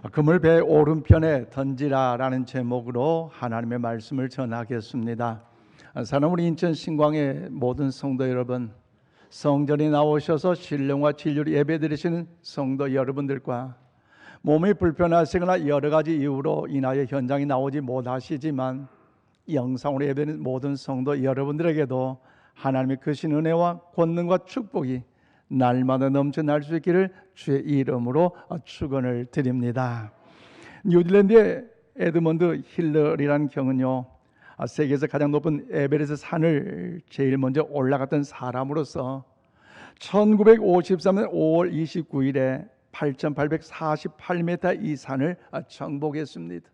그물 배 오른편에 던지라라는 제목으로 하나님의 말씀을 전하겠습니다. 사랑하는 우리 인천 신광의 모든 성도 여러분, 성전에 나오셔서 신령과 진리로 예배드리시는 성도 여러분들과 몸이 불편하시거나 여러 가지 이유로 인하여 현장에 나오지 못하시지만 영상으로 예배드리는 모든 성도 여러분들에게도 하나님의 크신 은혜와 권능과 축복이 날마다 넘쳐날 수 있기를 주의 이름으로 축원을 드립니다. 뉴질랜드의 에드먼드 힐러리라는 경은요, 세계에서 가장 높은 에베레스트 산을 제일 먼저 올라갔던 사람으로서 1953년 5월 29일에 8,848m 이 산을 정복했습니다.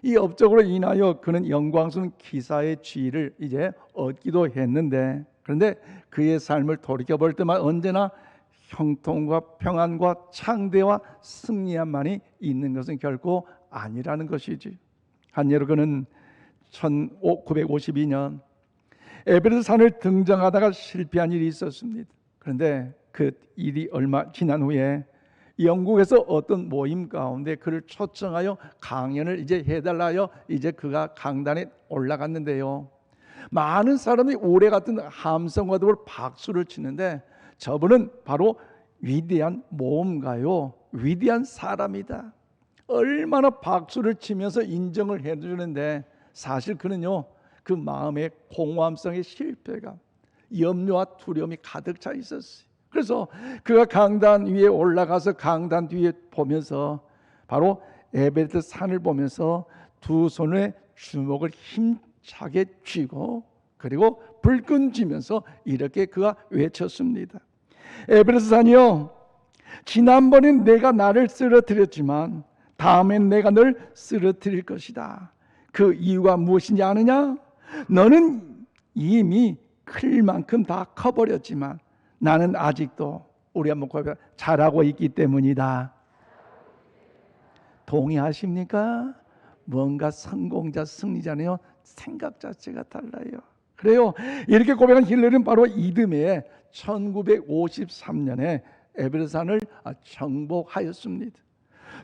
이 업적으로 인하여 그는 영광스러운 기사의 지위를 이제 얻기도 했는데, 그런데 그의 삶을 돌이켜볼 때만 언제나 형통과 평안과 창대와 승리함만이 있는 것은 결코 아니라는 것이지. 한 예로 그는 1952년 에베레스트 산을 등정하다가 실패한 일이 있었습니다. 그런데 그 일이 얼마 지난 후에 영국에서 어떤 모임 가운데 그를 초청하여 강연을 이제 해달라요. 이제 그가 강단에 올라갔는데요, 많은 사람이 우레 같은 함성과 더불어 박수를 치는데 저분은 바로 위대한 모험가요, 위대한 사람이다. 얼마나 박수를 치면서 인정을 해주는데 사실 그는요, 그 마음에 공허함성의 실패감, 염려와 두려움이 가득 차 있었어요. 그래서 그가 강단 위에 올라가서 강단 뒤에 보면서 바로 에베레스트 산을 보면서 두 손에 주먹을 힘차게 쥐고 그리고 불끈 쥐면서 이렇게 그가 외쳤습니다. 에베레스트 산이요, 지난번엔 내가 나를 쓰러뜨렸지만 다음엔 내가 널 쓰러뜨릴 것이다. 그 이유가 무엇인지 아느냐? 너는 이미 클 만큼 다 커버렸지만 나는 아직도, 우리 한번 고백해, 잘하고 있기 때문이다. 동의하십니까? 뭔가 성공자, 승리자네요. 생각 자체가 달라요. 그래요. 이렇게 고백한 힐러리는 바로 이듬해 1953년에 에베레스트 산을 정복하였습니다.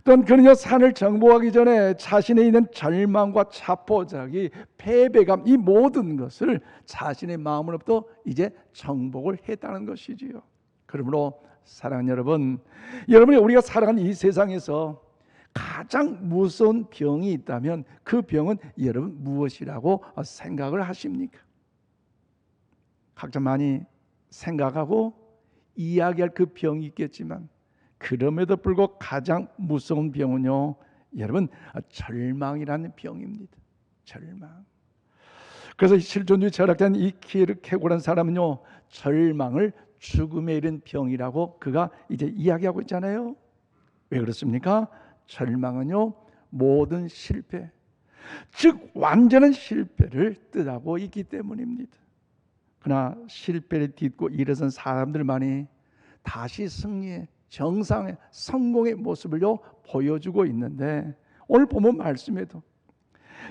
또한 그는요, 산을 정복하기 전에 자신에 있는 절망과 자포자기, 패배감, 이 모든 것을 자신의 마음으로부터 이제 정복을 했다는 것이지요. 그러므로 사랑하는 여러분, 여러분이 우리가 살아가는 이 세상에서 가장 무서운 병이 있다면 그 병은 여러분 무엇이라고 생각을 하십니까? 각자 많이 생각하고 이야기할 그 병이 있겠지만 그럼에도 불구하고 가장 무서운 병은요, 여러분, 절망이라는 병입니다. 절망. 그래서 실존주의 철학자인 이 키르케고라는 사람은요, 절망을 죽음에 이른 병이라고 그가 이제 이야기하고 있잖아요. 왜 그렇습니까? 절망은요, 모든 실패, 즉 완전한 실패를 뜻하고 있기 때문입니다. 그러나 실패를 딛고 일어선 사람들만이 다시 승리해 정상의 성공의 모습을요 보여주고 있는데, 오늘 본문 말씀에도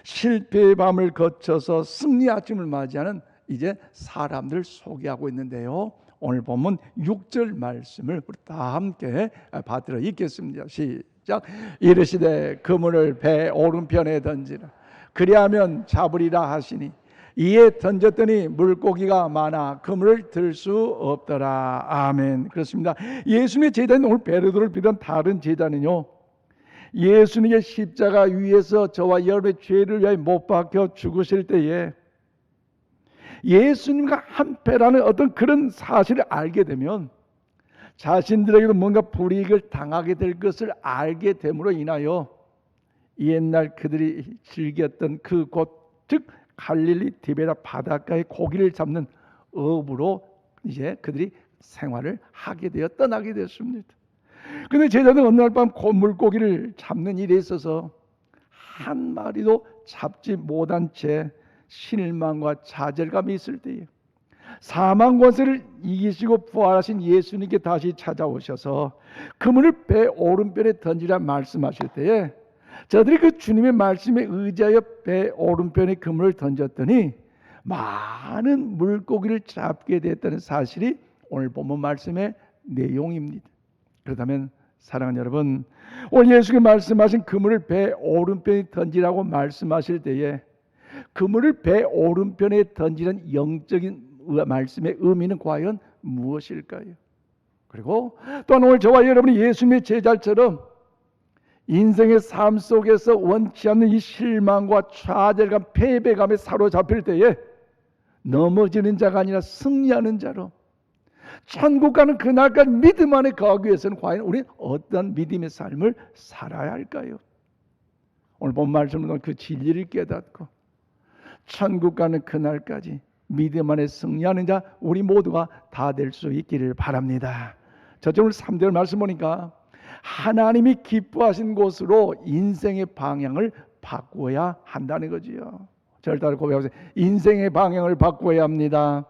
실패의 밤을 거쳐서 승리 아침을 맞이하는 이제 사람들 소개하고 있는데요, 오늘 본문 6절 말씀을 우리 다 함께 받들어 읽겠습니다. 시작. 이르시되 그물을 배 오른편에 던지라. 그리하면 잡으리라 하시니 이에 던졌더니 물고기가 많아 그물을 들 수 없더라. 아멘. 그렇습니다. 예수님의 제자는, 오늘 베드로를 비롯한 다른 제자는요, 예수님의 십자가 위에서 저와 여러분의 죄를 위하여 못 박혀 죽으실 때에 예수님과 한패라는 어떤 그런 사실을 알게 되면 자신들에게도 뭔가 불이익을 당하게 될 것을 알게 됨으로 인하여 옛날 그들이 즐겼던 그 곳, 즉 갈릴리 디베라 바닷가의 고기를 잡는 어부로 이제 그들이 생활을 하게 되어 떠나게 되었습니다. 그런데 제자들은 어느 날 밤 물고기를 잡는 일에 있어서 한 마리도 잡지 못한 채 실망과 좌절감이 있을 때에 사망 권세를 이기시고 부활하신 예수님께 다시 찾아오셔서 그물을 배 오른편에 던지라 말씀하실 때에 저들이 그 주님의 말씀에 의지하여 배 오른편에 그물을 던졌더니 많은 물고기를 잡게 됐다는 사실이 오늘 본문 말씀의 내용입니다. 그렇다면 사랑하는 여러분, 오늘 예수님이 말씀하신 그물을 배 오른편에 던지라고 말씀하실 때에 그물을 배 오른편에 던지는 영적인 말씀의 의미는 과연 무엇일까요? 그리고 또한 오늘 저와 여러분이 예수님의 제자처럼 인생의 삶 속에서 원치 않는 이 실망과 좌절감, 패배감에 사로잡힐 때에 넘어지는 자가 아니라 승리하는 자로 천국 가는 그날까지 믿음 안에 거하기 위해서는 과연 우리는 어떤 믿음의 삶을 살아야 할까요? 오늘 본 말씀으로 그 진리를 깨닫고 천국 가는 그날까지 믿음 안에 승리하는 자 우리 모두가 다 될 수 있기를 바랍니다. 저쪽 오늘 3절 말씀 보니까 하나님이 기뻐하신 곳으로 인생의 방향을 바꾸어야 한다는 거지요. 저를 따라 고백하세요. 인생의 방향을 바꾸어야 합니다.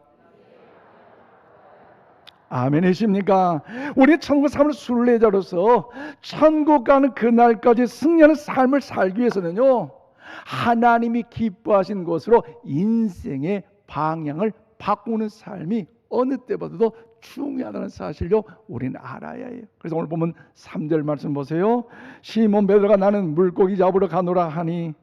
아멘이십니까? 우리 천국 삶을 순례자로서 천국 가는 그날까지 승리하는 삶을 살기 위해서는요, 하나님이 기뻐하신 곳으로 인생의 방향을 바꾸는 삶이 어느 때보다도 중요하다는 사실로 우리는 알아야 해요. 그래서 오늘 보면 3절 말씀 보세요. 시몬 베드로가 나는 물고기 잡으러 가노라 하니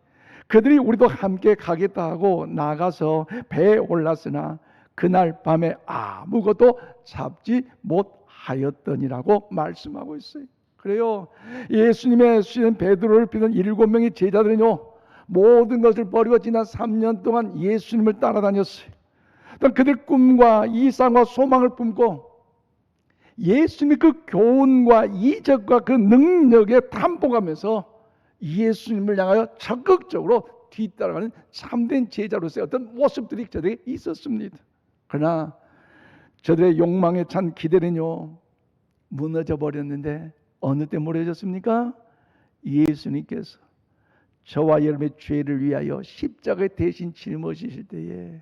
그들이 우리도 함께 가겠다 하고 나가서 배에 올랐으나 그날 밤에 아무것도 잡지 못하였더니라고 말씀하고 있어요. 그래요, 예수님의 수인 베드로를 비롯한 7명의 제자들은요 모든 것을 버리고 지난 3년 동안 예수님을 따라다녔어요. 그들 꿈과 이상과 소망을 품고 예수님의 그 교훈과 이적과 그 능력에 탐복하면서 예수님을 향하여 적극적으로 뒤따라가는 참된 제자로서의 어떤 모습들이 저들에게 있었습니다. 그러나 저들의 욕망에 찬 기대는요 무너져 버렸는데 어느 때 무너졌습니까? 예수님께서 저와 여러분의 죄를 위하여 십자가에 대신 짊어지실 때에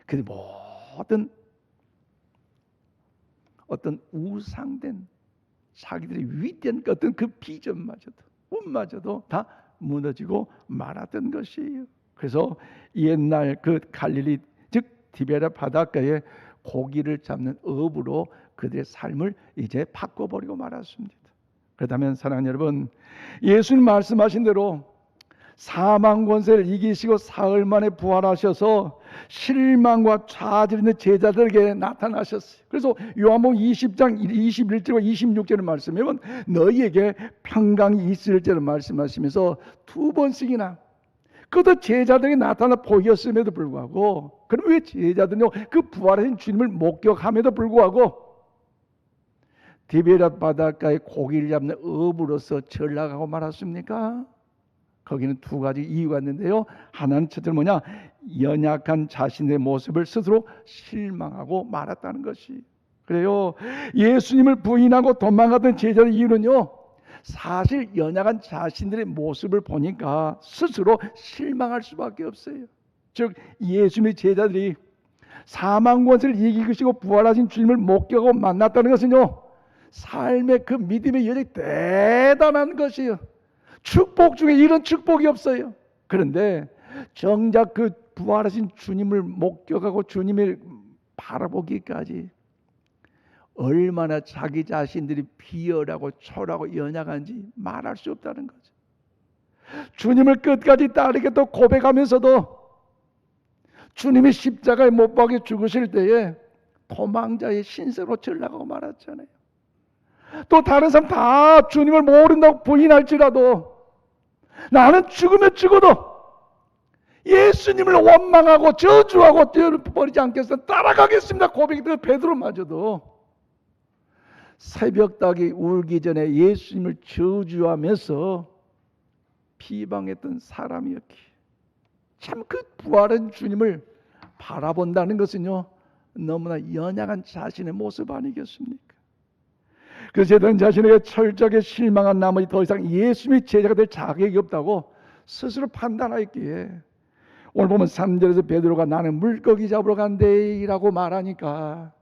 그 모든 어떤 우상된 자기들의 위대한 어떤 그 비전마저도 꿈마저도 다 무너지고 말았던 것이에요. 그래서 옛날 그 갈릴리 즉 디베라 바닷가에 고기를 잡는 어부로 그들의 삶을 이제 바꿔버리고 말았습니다. 그렇다면 사랑하는 여러분, 예수님 말씀하신 대로 사망 권세를 이기시고 사흘 만에 부활하셔서 실망과 좌절 있는 제자들에게 나타나셨어요. 그래서 요한복음 20장 21절과 26절을 말씀하면 너희에게 평강이 있을지를 말씀하시면서 2번씩이나 그도 제자들에게 나타나 보였음에도 불구하고 그럼 왜 제자들은요 그 부활하신 주님을 목격함에도 불구하고 디베랴 바닷가에 고기를 잡는 어부로서 전락하고 말았습니까? 거기는 2가지 이유가 있는데요. 하나는 첫째는 뭐냐? 연약한 자신의 모습을 스스로 실망하고 말았다는 것이. 그래요. 예수님을 부인하고 도망가던 제자의 이유는요. 사실 연약한 자신들의 모습을 보니까 스스로 실망할 수밖에 없어요. 즉 예수님의 제자들이 사망 권세를 이기시고 부활하신 주님을 목격하고 만났다는 것은요. 삶의 그 믿음의 여정이 대단한 것이에요. 축복 중에 이런 축복이 없어요. 그런데 정작 그 부활하신 주님을 목격하고 주님을 바라보기까지 얼마나 자기 자신들이 비열하고 초라하고 연약한지 말할 수 없다는 거죠. 주님을 끝까지 따르겠다고 고백하면서도 주님이 십자가에 못 박혀 죽으실 때에 도망자의 신세로 전락하고 말았잖아요. 또 다른 사람 다 주님을 모른다고 부인할지라도 나는 죽으면 죽어도 예수님을 원망하고 저주하고 버리지 않겠어 따라가겠습니다 고백했던 베드로마저도 새벽닭이 울기 전에 예수님을 저주하면서 비방했던 사람이었기에 참 그 부활한 주님을 바라본다는 것은요 너무나 연약한 자신의 모습 아니겠습니까? 그래서 저들은 자신에게 철저하게 실망한 나머지 더 이상 예수님의 제자가 될 자격이 없다고 스스로 판단하였기에 오늘 보면 3절에서 베드로가 나는 물고기 잡으러 간대라고 말하니까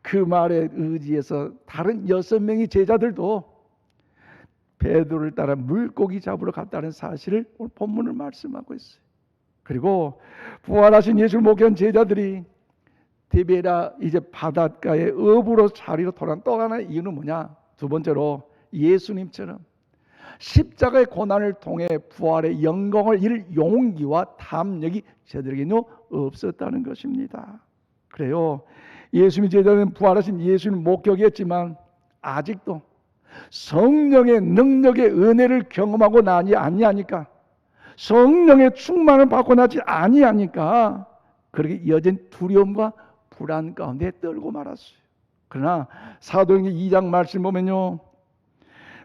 그 말에 의지해서 다른 6명의 제자들도 베드로를 따라 물고기 잡으러 갔다는 사실을 오늘 본문을 말씀하고 있어요. 그리고 부활하신 예수를 목격한 제자들이 디베랴 이제 바닷가에 어부로 자리로 돌아온 또 하나의 이유는 뭐냐? 두 번째로 예수님처럼 십자가의 고난을 통해 부활의 영광을 이룰 용기와 담력이 저들에게는 없었다는 것입니다. 그래요. 예수님이 제자들은 부활하신 예수님을 목격했지만 아직도 성령의 능력의 은혜를 경험하고 나지 아니하니까, 성령의 충만을 받고 나지 아니하니까 그렇게 여전히 두려움과 불안 가운데 떨고 말았어요. 그러나 사도행전 2장 말씀 보면요,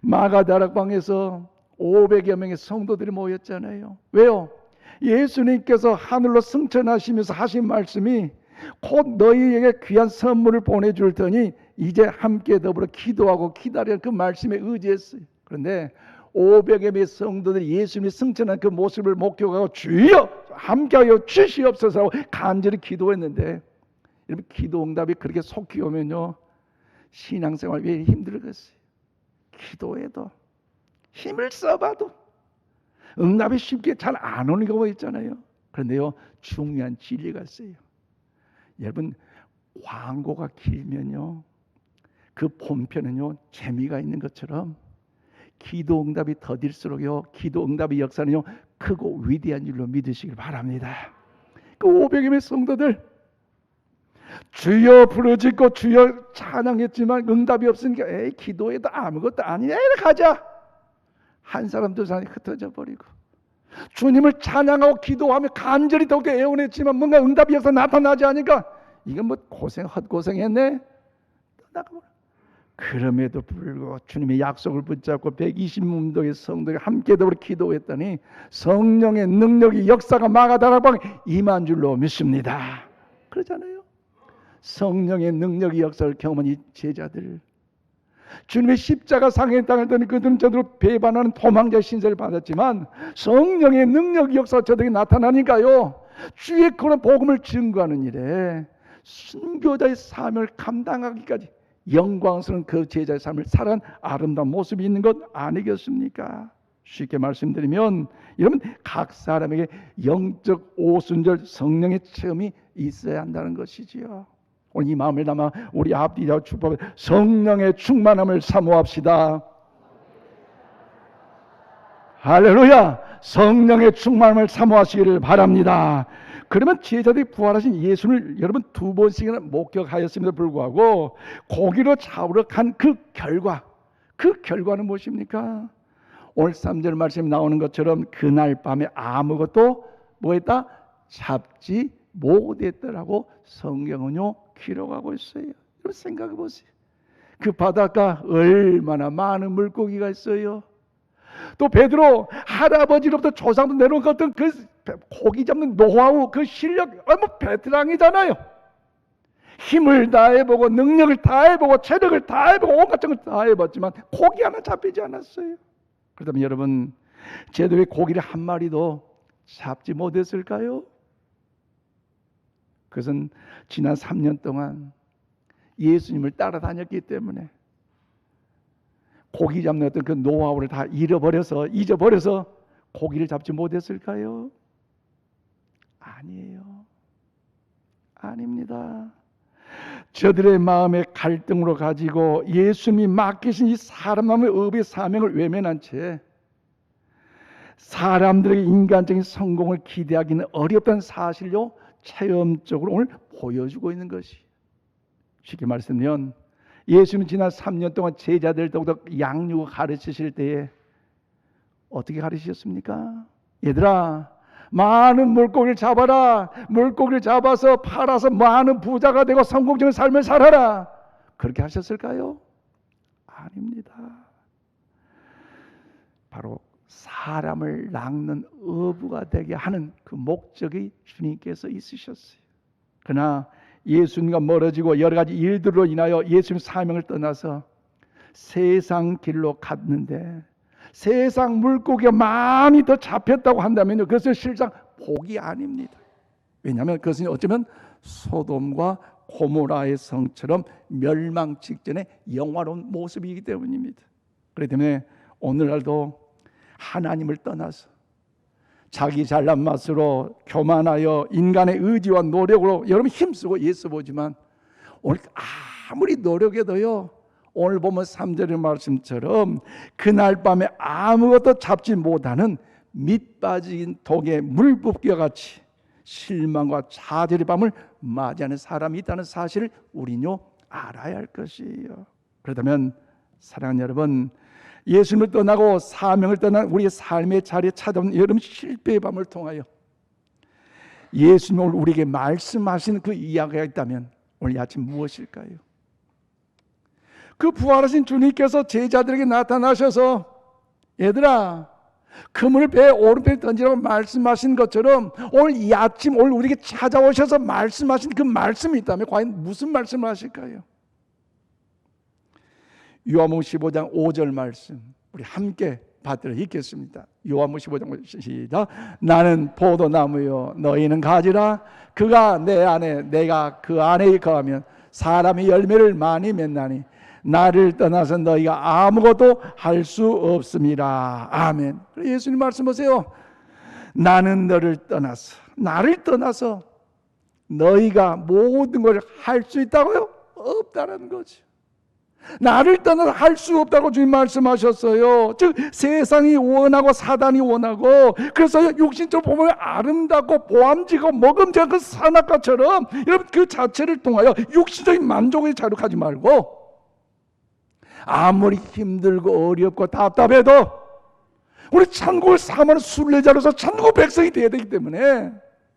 마가다락방에서 500여 명의 성도들이 모였잖아요. 왜요? 예수님께서 하늘로 승천하시면서 하신 말씀이 곧 너희에게 귀한 선물을 보내줄 테니 이제 함께 더불어 기도하고 기다리는 그 말씀에 의지했어요. 그런데 500여 명의 성도들이 예수님이 승천한 그 모습을 목격하고 주여 함께하여 주시옵소서 하고 간절히 기도했는데, 여러분 기도 응답이 그렇게 속히 오면요, 신앙생활 왜 힘들겠어요? 기도해도 힘을 써봐도 응답이 쉽게 잘 안 오는 경우가 있잖아요. 그런데요, 중요한 진리가 있어요. 여러분 광고가 길면요, 그 본편은요 재미가 있는 것처럼 기도 응답이 더딜수록요, 기도 응답의 역사는요 크고 위대한 줄로 믿으시길 바랍니다. 그 500여 명의 성도들 주여 부르짖고 주여 찬양했지만 응답이 없으니까 에이 기도해도 아무것도 아니야, 이렇게 가자. 한 사람 두 사람이 흩어져 버리고, 주님을 찬양하고 기도하며 간절히 더욱더 애원했지만 뭔가 응답이 없어 나타나지 않으니까 이건 뭐 헛고생했네, 떠나가. 그럼에도 불구하고 주님의 약속을 붙잡고 120문도의 성도가 함께 더불어 기도했더니 성령의 능력이 역사가 마가다락방에 임한 줄로 믿습니다. 그러잖아요. 성령의 능력이 역사를 경험한 이 제자들, 주님의 십자가 상해 당했더니 그들은 저들로 배반하는 도망자 신세를 받았지만 성령의 능력 역사가 저들에게 나타나니까요, 주의 그런 복음을 증거하는 일에 순교자의 사명을 감당하기까지 영광스러운 그 제자의 삶을 살아간 아름다운 모습이 있는 것 아니겠습니까? 쉽게 말씀드리면 여러분 각 사람에게 영적 오순절 성령의 체험이 있어야 한다는 것이지요. 오늘 이 마음을 담아 우리 앞뒤자 축복 성령의 충만함을 사모합시다. 할렐루야! 성령의 충만함을 사모하시기를 바랍니다. 그러면 제자들이 부활하신 예수를 여러분 두 번씩이나 목격하였음에도 불구하고 고기로 잡으러 간 그 결과는 무엇입니까? 오늘 3절 말씀에 나오는 것처럼 그날 밤에 아무것도 뭐했다? 잡지 못했더라고 성경은요 기록하고 있어요. 여러분 생각해 보세요. 그 바닷가 얼마나 많은 물고기가 있어요. 또 베드로 할아버지로부터 조상도 내려온 어떤 그 고기 잡는 노하우, 그 실력 뭐 베테랑이잖아요. 힘을 다해보고 능력을 다해보고 체력을 다해보고 온갖 것을 다해봤지만 고기 하나 잡히지 않았어요. 그렇다면 여러분 제대로 고기를 한 마리도 잡지 못했을까요? 그것은 지난 3년 동안 예수님을 따라다녔기 때문에 고기 잡는 어떤 그 노하우를 다 잊어버려서 고기를 잡지 못했을까요? 아니에요. 아닙니다. 저들의 마음의 갈등으로 가지고 예수님이 맡기신 이 사람남의 업의 사명을 외면한 채 사람들에게 인간적인 성공을 기대하기는 어렵다는 사실로 체험적으로 오늘 보여주고 있는 것이, 쉽게 말씀드리면 예수님 지난 3년 동안 제자들 더욱더 양육을 가르치실 때에 어떻게 가르치셨습니까? 얘들아 많은 물고기를 잡아라. 물고기를 잡아서 팔아서 많은 부자가 되고 성공적인 삶을 살아라. 그렇게 하셨을까요? 아닙니다. 바로 사람을 낚는 어부가 되게 하는 그 목적이 주님께서 있으셨어요. 그러나 예수님과 멀어지고 여러 가지 일들로 인하여 예수님 사명을 떠나서 세상 길로 갔는데 세상 물고기가 많이 더 잡혔다고 한다면요, 그것은 실상 복이 아닙니다. 왜냐하면 그것은 어쩌면 소돔과 고모라의 성처럼 멸망 직전의 영화로운 모습이기 때문입니다. 그렇기 때문에 오늘날도 하나님을 떠나서 자기 잘난 맛으로 교만하여 인간의 의지와 노력으로 여러분 힘쓰고 예수 보지만 오늘 아무리 노력해도요 오늘 보면 3절의 말씀처럼 그날 밤에 아무것도 잡지 못하는 밑빠진 독에 물붓기와 같이 실망과 좌절의 밤을 맞이하는 사람이 있다는 사실을 우리는요 알아야 할 것이에요. 그렇다면 사랑하는 여러분, 예수님을 떠나고 사명을 떠난 우리의 삶의 자리에 찾아온 여러분 실패의 밤을 통하여 예수님이 오늘 우리에게 말씀하신 그 이야기가 있다면 오늘 아침 무엇일까요? 그 부활하신 주님께서 제자들에게 나타나셔서 얘들아 그물을 배 오른편에 던지라고 말씀하신 것처럼 오늘 이 아침 오늘 우리에게 찾아오셔서 말씀하신 그 말씀이 있다면 과연 무슨 말씀을 하실까요? 요한복음 15장 5절 말씀 우리 함께 받들어 읽겠습니다. 요한복음 15장 시작. 나는 포도나무요 너희는 가지라. 그가 내 안에 내가 그 안에 거하면 사람이 열매를 많이 맺나니 나를 떠나서 너희가 아무것도 할 수 없습니다. 아멘. 예수님 말씀 보세요. 나는 너를 떠나서 나를 떠나서 너희가 모든 걸 할 수 있다고요? 없다는 거죠. 나를 떠나서 할 수 없다고 주님 말씀하셨어요. 즉 세상이 원하고 사단이 원하고 그래서 육신적으로 보면 아름답고 보암지고 먹음직한 그 산악과처럼 여러분 그 자체를 통하여 육신적인 만족에 자력하지 말고 아무리 힘들고 어렵고 답답해도 우리 천국을 사모하는 순례자로서 천국 백성이 되어야 되기 때문에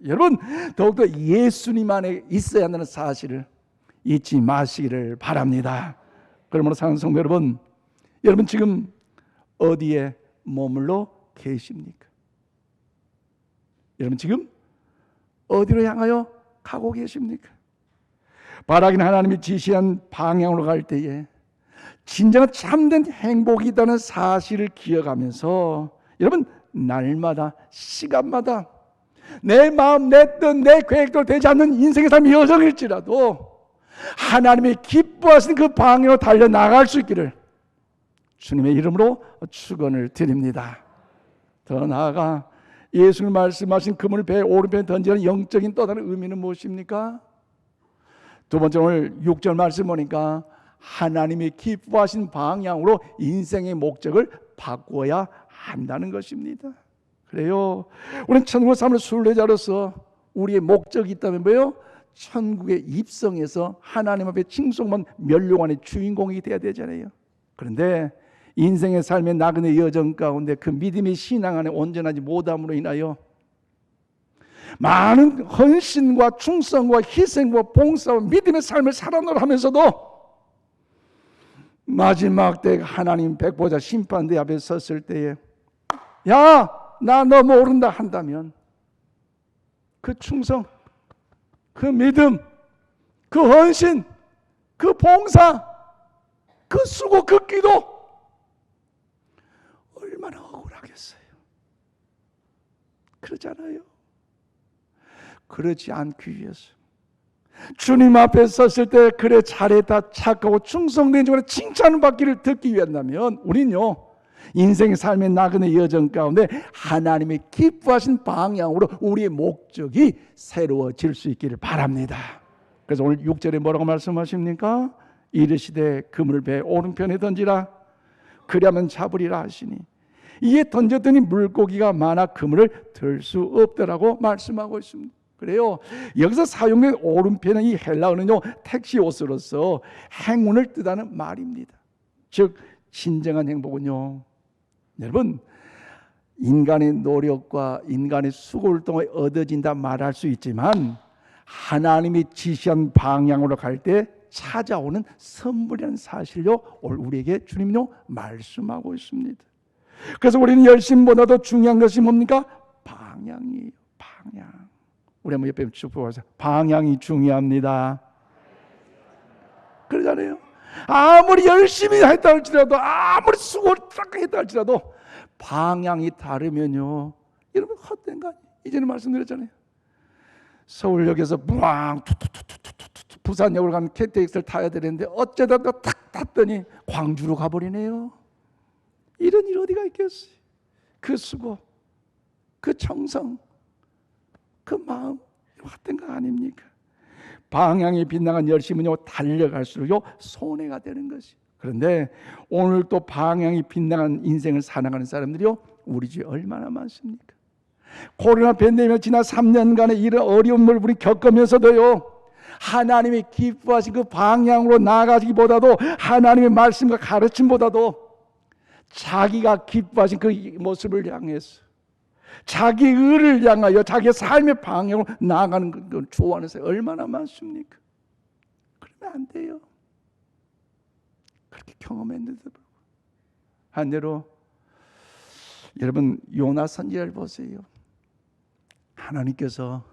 여러분 더욱더 예수님 안에 있어야 한다는 사실을 잊지 마시기를 바랍니다. 그러므로 사랑하는 성도 여러분, 여러분 지금 어디에 머물러 계십니까? 여러분 지금 어디로 향하여 가고 계십니까? 바라기는 하나님이 지시한 방향으로 갈 때에 진정한 참된 행복이 있다는 사실을 기억하면서 여러분 날마다 시간마다 내 마음 내 뜻 내 계획대로 되지 않는 인생의 삶이 여정일지라도 하나님이 기뻐하시는 그 방향으로 달려나갈 수 있기를 주님의 이름으로 축원을 드립니다. 더 나아가 예수님 말씀하신 그물 배 오른편에 던지는 영적인 또 다른 의미는 무엇입니까? 두 번째 오늘 6절 말씀 보니까 하나님이 기뻐하신 방향으로 인생의 목적을 바꿔야 한다는 것입니다. 그래요. 우리는 천국을 삼는 순례자로서 우리의 목적이 있다면 뭐예요? 천국에 입성해서 하나님 앞에 칭송만 멸류관의 주인공이 되어야 되잖아요. 그런데 인생의 삶의 나그네 여정 가운데 그 믿음의 신앙 안에 온전하지 못함으로 인하여 많은 헌신과 충성과 희생과 봉사와 믿음의 삶을 살아내려 하면서도 마지막 때 하나님 백보자 심판대 앞에 섰을 때에 야, 나 너 모른다 한다면 그 충성, 그 믿음, 그 헌신, 그 봉사, 그 수고, 그 기도 얼마나 억울하겠어요. 그러잖아요. 그러지 않기 위해서 주님 앞에 섰을 때 그래 잘했다 착하고 충성된 중에 칭찬을 받기를 듣기 위한다면 우리는요 인생의 삶의 나그네 여정 가운데 하나님이 기뻐하신 방향으로 우리의 목적이 새로워질 수 있기를 바랍니다. 그래서 오늘 6절에 뭐라고 말씀하십니까? 이르시되 그물 배 오른편에 던지라 그리하면 잡으리라 하시니 이에 던졌더니 물고기가 많아 그물을 들 수 없더라고 말씀하고 있습니다. 그래요. 여기서 사용된 오른편은 이 헬라어는요 텍시오스로서 행운을 뜻하는 말입니다. 즉 진정한 행복은요 여러분 인간의 노력과 인간의 수고를 통해 얻어진다 말할 수 있지만 하나님이 지시한 방향으로 갈 때 찾아오는 선물이라는 사실요 오늘 우리에게 주님요 말씀하고 있습니다. 그래서 우리는 열심보다도 중요한 것이 뭡니까? 방향이에요. 방향. 우리 한번 옆에 축복하세요. 방향이 중요합니다. 그러잖아요. 아무리 열심히 했다 할지라도 아무리 수고를 딱 했다 할지라도 방향이 다르면요 여러분 헛된 거 아니에요. 이전에 말씀드렸잖아요. 서울역에서 부앙 투투투투투투 부산역으로 가는 KTX를 타야 되는데 어쩌다 탁 탔더니 광주로 가버리네요. 이런 일 어디가 있겠어요. 그 수고 그 정성 그 마음 헛된 거 아닙니까? 방향이 빗나간 열심은요 달려갈수록요 손해가 되는 것이. 그런데 오늘 또 방향이 빗나간 인생을 살아가는 사람들이요, 우리 주에 얼마나 많습니까? 코로나 팬데믹 지난 3년간의 이런 어려움을 우리 겪으면서도요, 하나님이 기뻐하신 그 방향으로 나아가기보다도, 하나님의 말씀과 가르침보다도 자기가 기뻐하신 그 모습을 향해서, 자기 의를 향하여 자기의 삶의 방향으로 나아가는 걸 좋아하는 사람이 얼마나 많습니까? 그러면 안 돼요. 그렇게 경험했는데도 불구하고. 반대로 여러분, 요나 선지자를 보세요. 하나님께서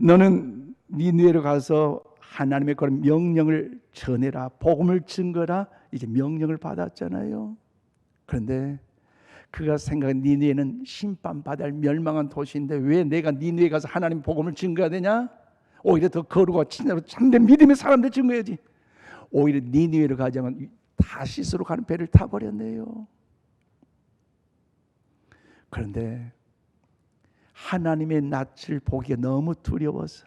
너는 니느웨로 가서 하나님의 그런 명령을 전해라, 복음을 증거라, 이제 명령을 받았잖아요. 그런데 그가 생각한 니느웨는 심판받을 멸망한 도시인데 왜 내가 니느웨에 가서 하나님 복음을 증거해야 되냐? 오히려 더 거룩하고 진짜로 참된 믿음의 사람들 증거해야지. 오히려 니느웨로 가자면 다시스로 가는 배를 타버렸네요. 그런데 하나님의 낯을 보기가 너무 두려워서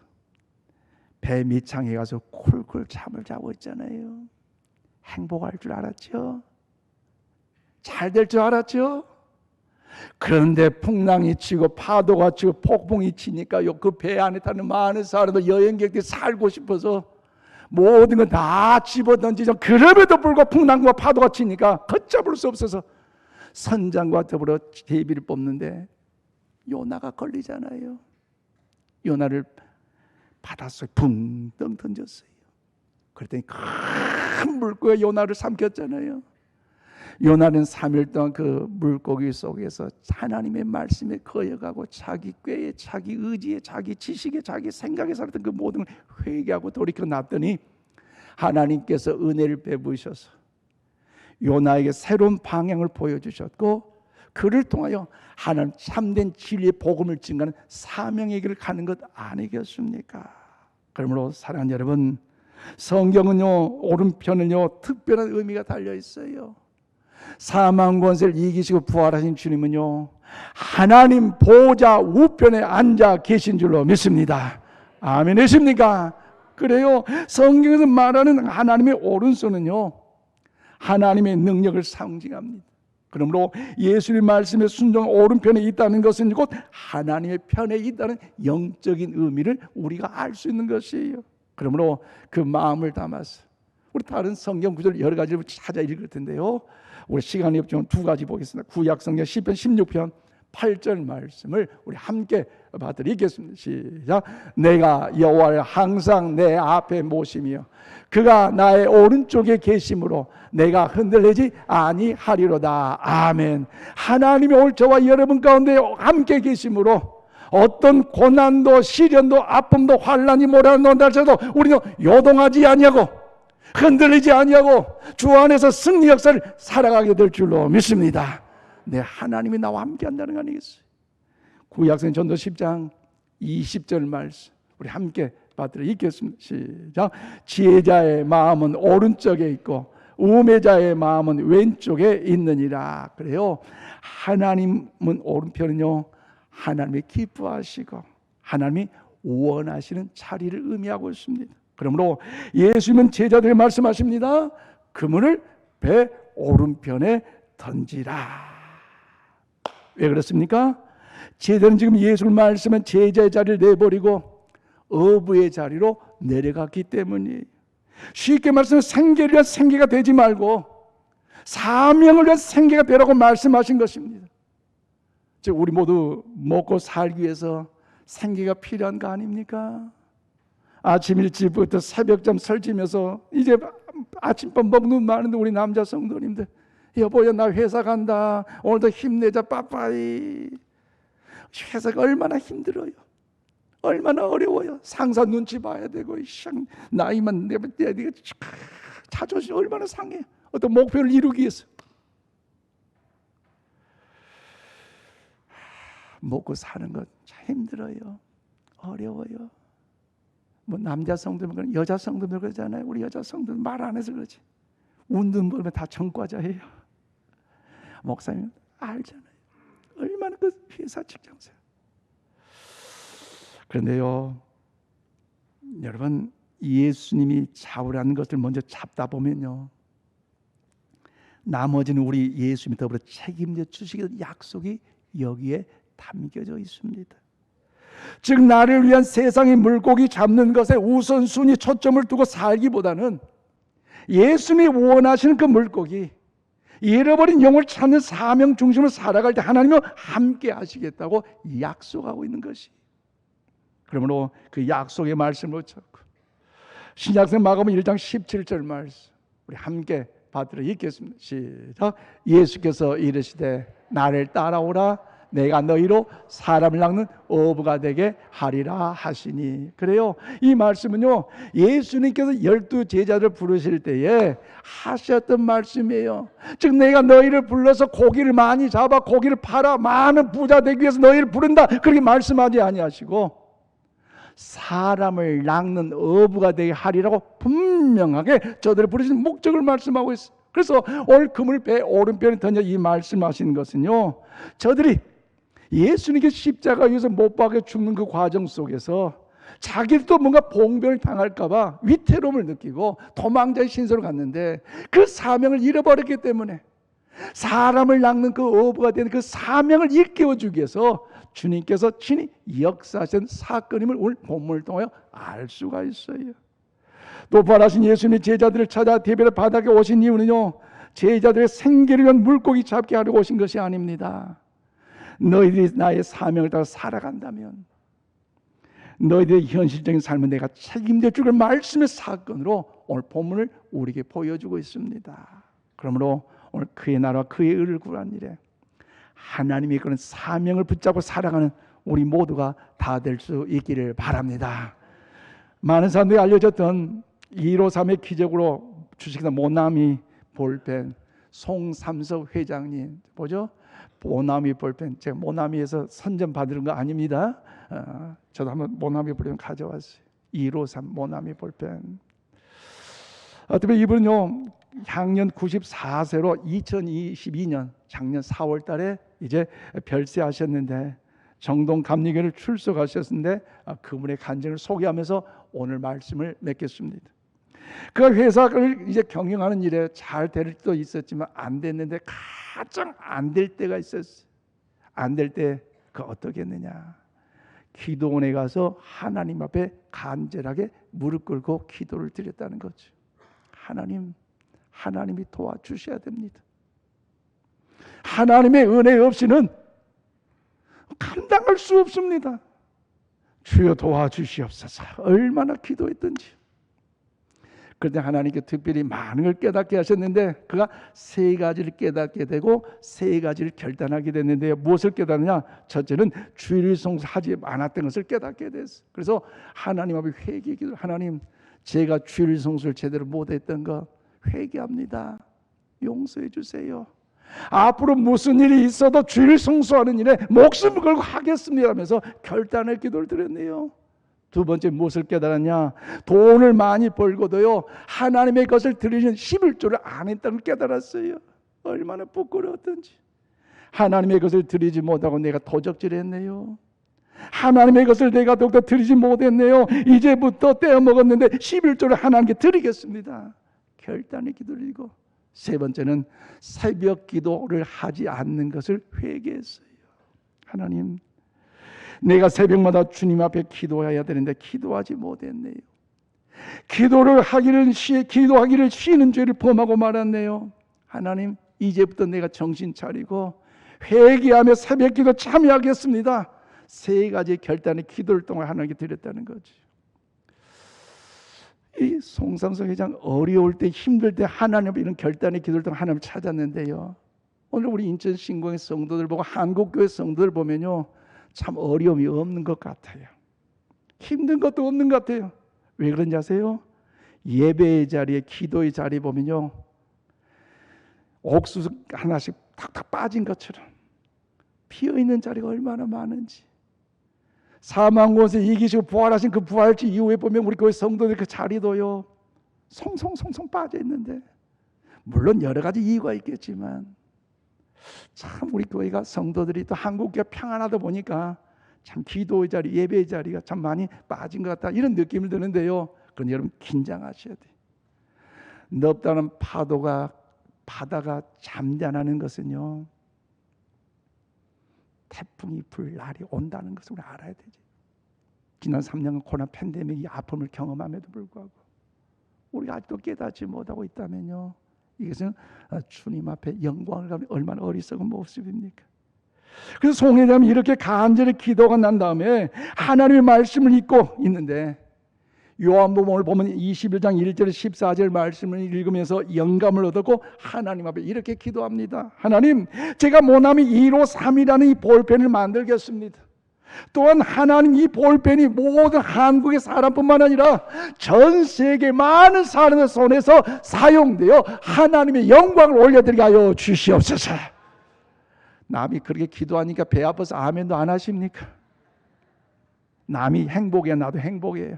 배 밑창에 가서 쿨쿨 잠을 자고 있잖아요. 행복할 줄 알았죠? 잘 될 줄 알았죠? 그런데 풍랑이 치고 파도가 치고 폭풍이 치니까요, 그 배 안에 타는 많은 사람들, 여행객들이 살고 싶어서 모든 건 다 집어던지죠. 그럼에도 불구하고 풍랑과 파도가 치니까 걷잡을 수 없어서 선장과 더불어 제비를 뽑는데 요나가 걸리잖아요. 요나를 바닷속에 붕덩 던졌어요. 그랬더니 큰 물고기가 요나를 삼켰잖아요. 요나는 3일 동안 그 물고기 속에서 하나님의 말씀에 거여가고 자기 꾀에, 자기 의지에, 자기 지식에, 자기 생각에 살았던 그 모든 걸 회개하고 돌이켜 놨더니 하나님께서 은혜를 베푸셔서 요나에게 새로운 방향을 보여주셨고, 그를 통하여 하나님 참된 진리의 복음을 증거하는 사명의 길을 가는 것 아니겠습니까? 그러므로 사랑하는 여러분, 성경은요, 오른편은요 특별한 의미가 달려 있어요. 사망 권세를 이기시고 부활하신 주님은요, 하나님 보좌 우편에 앉아 계신 줄로 믿습니다. 아멘이십니까? 그래요. 성경에서 말하는 하나님의 오른손은요, 하나님의 능력을 상징합니다. 그러므로 예수님 말씀에 순종 오른편에 있다는 것은 곧 하나님의 편에 있다는 영적인 의미를 우리가 알 수 있는 것이에요. 그러므로 그 마음을 담아서 우리 다른 성경 구절 여러 가지를 찾아 읽을 텐데요, 우리 시간이 없지만 두 가지 보겠습니다. 구약 성경 시편 16편 8절 말씀을 우리 함께 받드리겠습니다. 시작. 내가 여호와를 항상 내 앞에 모시며 그가 나의 오른쪽에 계심으로 내가 흔들리지 아니하리로다. 아멘. 하나님이 오늘 저와 여러분 가운데 함께 계심으로 어떤 고난도 시련도 아픔도 환난이 몰아온다 할지라도 우리는 요동하지 아니하고 흔들리지 아니하고 주 안에서 승리 역사를 살아가게 될 줄로 믿습니다. 네, 하나님이 나와 함께 한다는 거 아니겠어요? 구약성 전도 10장 20절 말씀 우리 함께 받들어 읽겠습니다. 시작. 지혜자의 마음은 오른쪽에 있고 우매자의 마음은 왼쪽에 있느니라. 그래요. 하나님은 오른편은요, 하나님이 기뻐하시고 하나님이 원하시는 자리를 의미하고 있습니다. 그러므로 예수님은 제자들에게 말씀하십니다. 그물을 배 오른편에 던지라. 왜 그렇습니까? 제자는 지금 예수를 말씀한 제자의 자리를 내버리고 어부의 자리로 내려갔기 때문이에요. 쉽게 말씀하면 생계를 위한 생계가 되지 말고 사명을 위한 생계가 되라고 말씀하신 것입니다. 즉 우리 모두 먹고 살기 위해서 생계가 필요한 거 아닙니까? 아침 일찍부터 새벽잠 설치면서 이제 아침밥 먹는 많은데 우리 남자 성도님들, 여보야 나 회사 간다, 오늘도 힘내자 빠빠이. 회사가 얼마나 힘들어요, 얼마나 어려워요. 상사 눈치 봐야 되고 나이만 내가 자존심 얼마나 상해, 어떤 목표를 이루기 위해서. 먹고 사는 것 참 힘들어요, 어려워요. 뭐 남자 성도면 여자 성도면 그러잖아요. 우리 여자 성도는 말 안 해서 그러지. 운동 보면 다 전과자예요. 목사님 알잖아요, 얼마나 그 회사 직장생. 그런데요, 여러분 예수님이 잡으라는 것을 먼저 잡다 보면요, 나머지는 우리 예수님이 더불어 책임져 주시겠다는 약속이 여기에 담겨져 있습니다. 즉 나를 위한 세상의 물고기 잡는 것에 우선순위 초점을 두고 살기보다는 예수님이 원하시는 그 물고기, 잃어버린 영혼을 찾는 사명 중심으로 살아갈 때 하나님은 함께 하시겠다고 약속하고 있는 것이. 그러므로 그 약속의 말씀을 찾고 신약성 마가복음 1장 17절 말씀 우리 함께 받들어 읽겠습니다. 시작. 예수께서 이르시되 나를 따라오라 내가 너희로 사람을 낚는 어부가 되게 하리라 하시니. 그래요. 이 말씀은요 예수님께서 12 제자들을 부르실 때에 하셨던 말씀이에요. 즉 내가 너희를 불러서 고기를 많이 잡아 고기를 팔아 많은 부자 되기 위해서 너희를 부른다 그렇게 말씀하지 아니하시고 사람을 낚는 어부가 되게 하리라고 분명하게 저들을 부르신 목적을 말씀하고 있어요. 그래서 오늘 그물 배 오른편에 던져 이 말씀하신 것은요 저들이 예수님께 십자가 위에서 못 박혀 죽는 그 과정 속에서 자기도 뭔가 봉변을 당할까 봐 위태로움을 느끼고 도망자의 신세로 갔는데 그 사명을 잃어버렸기 때문에 사람을 낚는 그 어부가 된 그 사명을 일깨워주기 위해서 주님께서 친히 역사하신 사건임을 오늘 본문을 통하여 알 수가 있어요. 또 부활하신 예수님이 제자들을 찾아 대별의 바닥에 오신 이유는요 제자들의 생계를 위한 물고기 잡게 하려고 오신 것이 아닙니다. 너희들이 나의 사명을 따라 살아간다면 너희들의 현실적인 삶은 내가 책임져 줄 말씀의 사건으로 오늘 본문을 우리에게 보여주고 있습니다. 그러므로 오늘 그의 나라와 그의 의를 구하는 일에 하나님이 그런 사명을 붙잡고 살아가는 우리 모두가 다 될 수 있기를 바랍니다. 많은 사람들이 알려졌던 153의 기적으로 주식이나 모나미 볼펜 송삼석 회장님 보죠? 모나미 볼펜 제가 모나미에서 선전 받은 거 아닙니다. 저도 한번 모나미 볼펜 가져왔어요. 153 모나미 볼펜. 어떻게 이분은요 향년 94세로 2022년 작년 4월 달에 이제 별세하셨는데 정동 감리교를 출석하셨는데 그분의 간증을 소개하면서 오늘 말씀을 맺겠습니다. 그 회사를 이제 경영하는 일에 잘 될 때도 있었지만 안 됐는데 가장 안 될 때가 있었어요. 안 될 때 그 어떻게 했느냐? 기도원에 가서 하나님 앞에 간절하게 무릎 꿇고 기도를 드렸다는 거죠. 하나님이 도와주셔야 됩니다. 하나님의 은혜 없이는 감당할 수 없습니다. 주여 도와주시옵소서. 얼마나 기도했던지. 그런데 하나님께 특별히 많은 걸 깨닫게 하셨는데 그가 세 가지를 깨닫게 되고 세 가지를 결단하게 됐는데요. 무엇을 깨닫느냐? 첫째는 주일 성수하지 않았던 것을 깨닫게 됐어요. 그래서 하나님 앞에 회개기도 하나님 제가 주일 성수를 제대로 못했던 것 회개합니다. 용서해 주세요. 앞으로 무슨 일이 있어도 주일 성수하는 일에 목숨을 걸고 하겠습니다 하면서 결단의 기도를 드렸네요. 두 번째 무엇을 깨달았냐? 돈을 많이 벌고도요 하나님의 것을 드리는 11조를 안 했다는 걸 깨달았어요. 얼마나 부끄러웠던지. 하나님의 것을 드리지 못하고 내가 도적질했네요. 하나님의 것을 내가 더욱더 드리지 못했네요. 이제부터 떼어먹었는데 11조를 하나님께 드리겠습니다. 결단의 기도를 드리고 세 번째는 새벽 기도를 하지 않는 것을 회개했어요. 하나님 내가 새벽마다 주님 앞에 기도해야 되는데 기도하지 못했네요. 기도하기를 쉬는 죄를 범하고 말았네요. 하나님 이제부터 내가 정신 차리고 회개하며 새벽 기도 참여하겠습니다. 세 가지 결단의 기도를 통해 하나님께 드렸다는 거죠. 이 송삼석 회장 어려울 때 힘들 때 하나님 앞에 이런 결단의 기도를 통해 하나님을 찾았는데요. 오늘 우리 인천 신공의 성도들 보고 한국교회 성도들 보면요 참 어려움이 없는 것 같아요. 힘든 것도 없는 것 같아요. 왜 그런지 아세요? 예배의 자리에 기도의 자리에 보면요 옥수수 하나씩 탁탁 빠진 것처럼 피어있는 자리가 얼마나 많은지. 사망 곳에 이기시고 부활하신 그 부활주 이후에 보면 우리 교회 성도들 그 자리도요 송송송송 빠져 있는데 물론 여러 가지 이유가 있겠지만 참 우리 교회가 성도들이 또 한국교회 평안하다 보니까 참 기도의 자리 예배의 자리가 참 많이 빠진 것 같다 이런 느낌을 드는데요. 그런데 여러분 긴장하셔야 돼요. 넓다는 파도가 바다가 잠잠하는 것은요, 태풍이 불 날이 온다는 것을 우리 알아야 되지. 지난 3년간 코로나 팬데믹이 아픔을 경험함에도 불구하고 우리가 아직도 깨닫지 못하고 있다면요, 이것은 주님 앞에 영광을 가면 얼마나 어리석은 모습입니까? 그래서 송해자는 이렇게 간절히 기도가 난 다음에 하나님의 말씀을 읽고 있는데, 요한복음을 보면 21장 1절 14절 말씀을 읽으면서 영감을 얻었고 하나님 앞에 이렇게 기도합니다. 하나님, 제가 모나미 2로 3이라는 이 볼펜을 만들겠습니다. 또한 하나님, 이 볼펜이 모든 한국의 사람뿐만 아니라 전 세계 많은 사람의 손에서 사용되어 하나님의 영광을 올려드리게 하여 주시옵소서. 남이 그렇게 기도하니까 배 아파서 아멘도 안 하십니까? 남이 행복이야, 나도 행복이에요.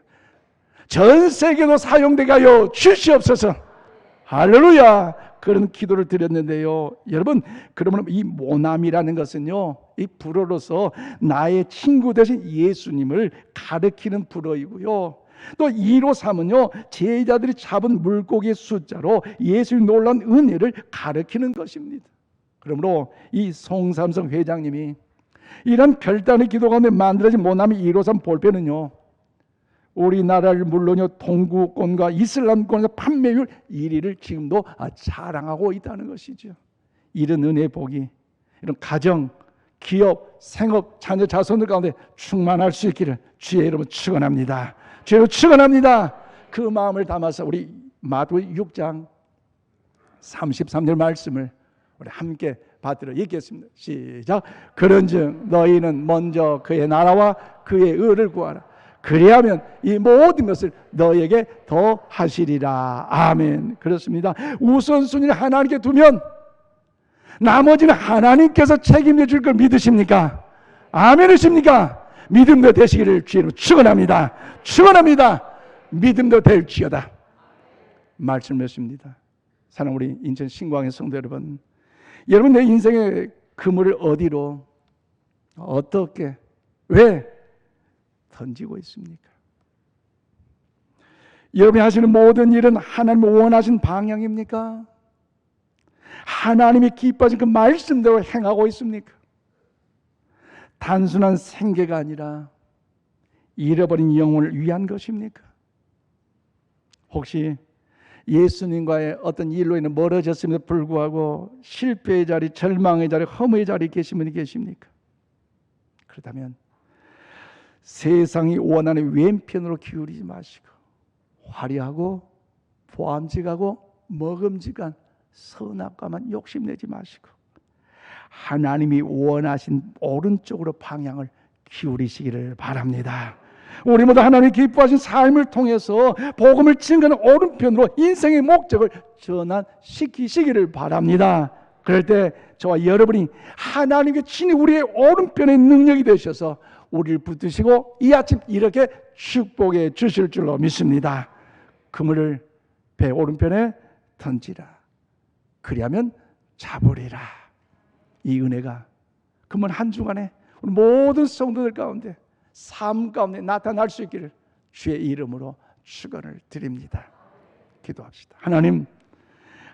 전 세계도 사용되게 하여 주시옵소서. 할렐루야. 그런 기도를 드렸는데요, 여러분, 그러면 이 모남이라는 것은요, 이 불어로서 나의 친구 되신 예수님을 가리키는 불어이고요, 또 2로 3은요 제자들이 잡은 물고기의 숫자로 예수의 놀라운 은혜를 가리키는 것입니다. 그러므로 이 송삼성 회장님이 이런 별단의 기도 가운데 만들어진 모나미 2로 3 볼펜은요, 우리나라를 물론요 동구권과 이슬람권에서 판매율 1위를 지금도 자랑하고 있다는 것이죠. 이런 은혜의 복이 이런 가정, 기업, 생업, 자녀, 자손들 가운데 충만할 수 있기를 주의 이름으로 축원합니다. 주의 이름으로 축원합니다. 그 마음을 담아서 우리 마태복음 6장 33절 말씀을 우리 함께 받들어 읽겠습니다. 시작. 그런즉 너희는 먼저 그의 나라와 그의 의를 구하라. 그리하면 이 모든 것을 너에게 더 하시리라. 아멘. 그렇습니다. 우선순위를 하나님께 두면 나머지는 하나님께서 책임져 줄 걸 믿으십니까? 아멘이십니까? 믿음도 되시기를 주로 축원합니다. 축원합니다. 믿음도 될지어다. 말씀하십니다. 사랑 우리 인천 신광의 성도 여러분, 여러분 내 인생의 그물을 어디로, 어떻게, 왜 던지고 있습니까? 여러분이 하시는 모든 일은 하나님이 원하신 방향입니까? 하나님이 기뻐하신 그 말씀대로 행하고 있습니까? 단순한 생계가 아니라 잃어버린 영혼을 위한 것입니까? 혹시 예수님과의 어떤 일로 인해 멀어졌음에도 불구하고 실패의 자리, 절망의 자리, 허무의 자리에 계신 분이 계십니까? 그렇다면 세상이 원하는 왼편으로 기울이지 마시고 화려하고 보암직하고 먹음직한 선악과만 욕심내지 마시고 하나님이 원하신 오른쪽으로 방향을 기울이시기를 바랍니다. 우리 모두 하나님이 기뻐하신 삶을 통해서 복음을 증거하는 오른편으로 인생의 목적을 전환시키시기를 바랍니다. 그럴 때 저와 여러분이 하나님께 친히 우리의 오른편의 능력이 되셔서 우리를 붙드시고 이 아침 이렇게 축복해 주실 줄로 믿습니다. 그물을 배 오른편에 던지라. 그리하면 잡으리라. 이 은혜가 그러면 한 주간에 우리 모든 성도들 가운데 삶 가운데 나타날 수 있기를 주의 이름으로 축원을 드립니다. 기도합시다. 하나님,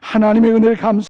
하나님의 은혜를 감사